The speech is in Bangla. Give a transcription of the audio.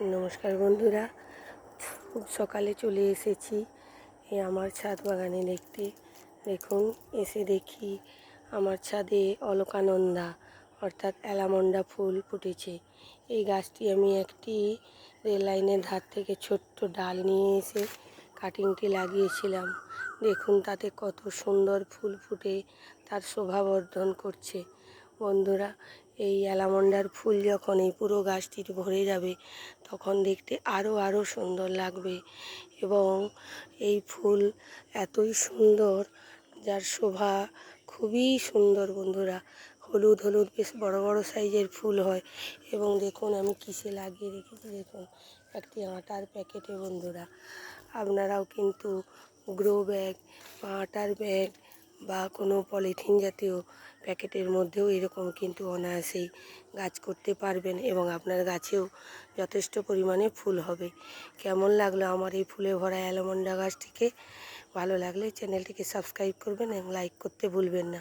নমস্কার বন্ধুরা, খুব সকালে চলে এসেছি এই আমার ছাদ বাগানে দেখতে। দেখুন, এসে দেখি আমার ছাদে অলকানন্দা অর্থাৎ অ্যালামন্ডা ফুল ফুটেছে। এই গাছটি আমি একটি রেল লাইনের ধার থেকে ছোট্ট ডাল নিয়ে এসে কাটিংটি লাগিয়েছিলাম। দেখুন তাতে কত সুন্দর ফুল ফুটে তার শোভাবর্ধন করছে। বন্ধুরা, এই অ্যালামন্ডার ফুল যখন এই পুরো গাছটিতে ভরে যাবে তখন দেখতে আরও সুন্দর লাগবে। এবং এই ফুল এতই সুন্দর, যার শোভা খুবই সুন্দর। বন্ধুরা, হলুদ হলুদ বেশ বড় বড় সাইজের ফুল হয়। এবং দেখুন আমি কিসে লাগিয়ে রেখেছি, দেখুন একটি আটার প্যাকেটে। বন্ধুরা, আপনারাও কিন্তু গ্রো ব্যাগ বা আটার ব্যাগ বা কোনো পলিথিন জাতীয় প্যাকেটের মধ্যেও এরকম কিন্তু অনায়াসেই গাছ করতে পারবেন এবং আপনার গাছেও যথেষ্ট পরিমাণে ফুল হবে। কেমন লাগলো আমার এই ফুলে ভরা অ্যালমন্ডা গাছটিকে? ভালো লাগলে চ্যানেলটিকে সাবস্ক্রাইব করবেন এবং লাইক করতে ভুলবেন না।